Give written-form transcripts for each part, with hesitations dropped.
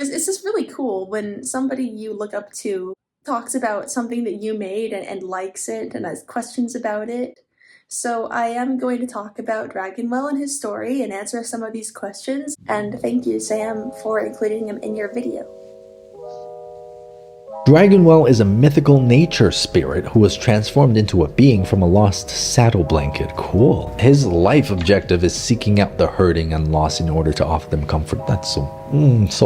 It's just really cool when somebody you look up to talks about something that you made and likes it and has questions about it. So I am going to talk about Dragonwell and his story and answer some of these questions. And thank you, Sam, for including him in your video. Dragonwell is a mythical nature spirit who was transformed into a being from a lost saddle blanket. Cool. His life objective is seeking out the hurting and lost in order to offer them comfort. That's so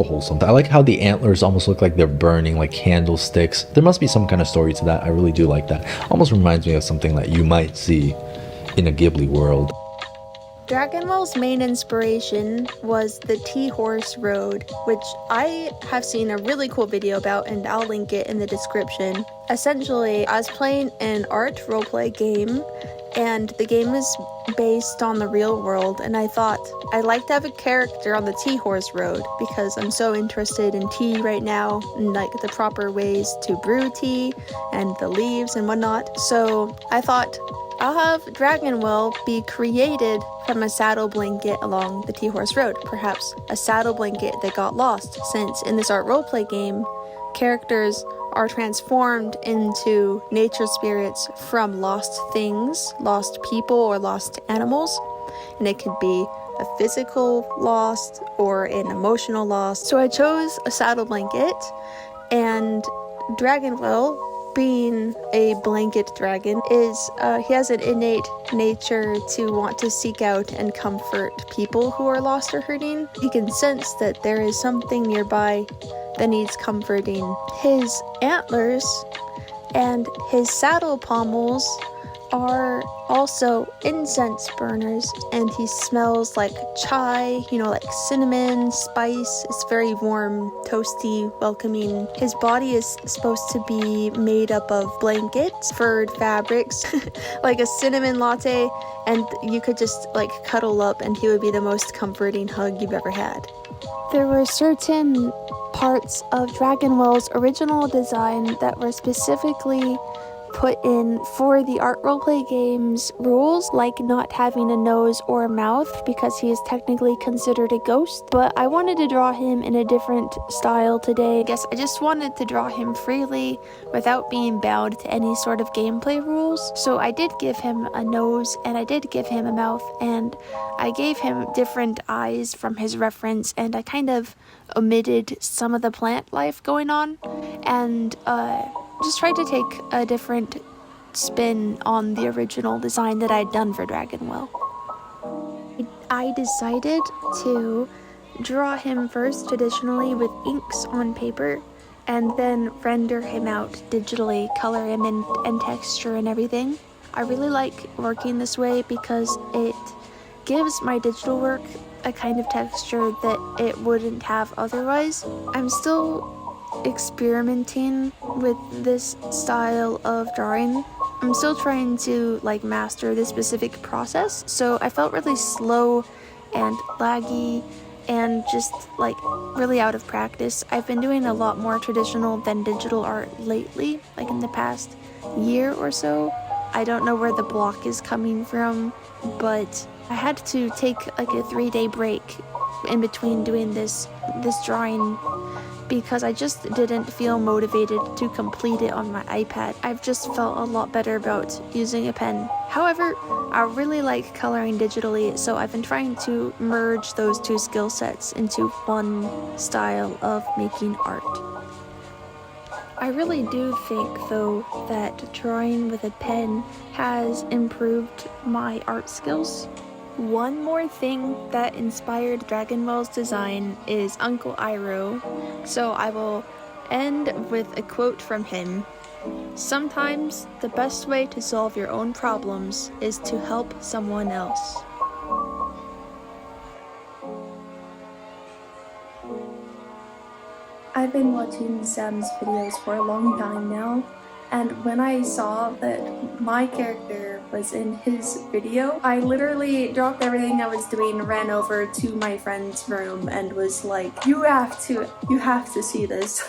wholesome. I like how the antlers almost look like they're burning like candlesticks. There must be some kind of story to that. I really do like that. Almost reminds me of something that you might see in a Ghibli world. Dragonwell's main inspiration was the T-Horse Road, which I have seen a really cool video about, and I'll link it in the description. Essentially, I was playing an art roleplay game, and the game is based on the real world, and I thought I'd like to have a character on the T-Horse Road because I'm so interested in tea right now, and like the proper ways to brew tea, and the leaves and whatnot. So I thought, I'll have Dragonwell be created from a saddle blanket along the T-Horse Road, perhaps a saddle blanket that got lost, since in this art roleplay game, characters are transformed into nature spirits from lost things, lost people, or lost animals, and it could be a physical lost or an emotional loss. So I chose a saddle blanket, and Dragonwell, being a blanket dragon, he has an innate nature to want to seek out and comfort people who are lost or hurting. He can sense that there is something nearby that needs comforting. His antlers and his saddle pommels are also incense burners, and he smells like chai, like cinnamon, spice. It's very warm, toasty, welcoming. His body is supposed to be made up of blankets, furred fabrics, like a cinnamon latte, and you could just like cuddle up and he would be the most comforting hug you've ever had. There were certain parts of Dragonwell's original design that were specifically put in for the art roleplay game's rules, like not having a nose or a mouth because he is technically considered a ghost. But I wanted to draw him in a different style today. I guess I just wanted to draw him freely without being bound to any sort of gameplay rules. So I did give him a nose, and I did give him a mouth, and I gave him different eyes from his reference, and I kind of omitted some of the plant life going on, and just tried to take a different spin on the original design that I'd done for Dragonwell. I decided to draw him first traditionally with inks on paper, and then render him out digitally, color him in and texture and everything. I really like working this way because it gives my digital work a kind of texture that it wouldn't have otherwise. I'm still experimenting with this style of drawing. I'm still trying to master this specific process, so I felt really slow and laggy and just really out of practice. I've been doing a lot more traditional than digital art lately, in the past year or so. I don't know where the block is coming from, but I had to take a 3-day break in between doing this drawing because I just didn't feel motivated to complete it on my iPad. I've just felt a lot better about using a pen. However, I really like coloring digitally, so I've been trying to merge those two skill sets into one style of making art. I really do think, though, that drawing with a pen has improved my art skills. One more thing that inspired Dragonwell's design is Uncle Iroh, so I will end with a quote from him. "Sometimes the best way to solve your own problems is to help someone else." I've been watching Sam's videos for a long time now, and when I saw that my character was in his video, I literally dropped everything I was doing, ran over to my friend's room, and was like, you have to see this.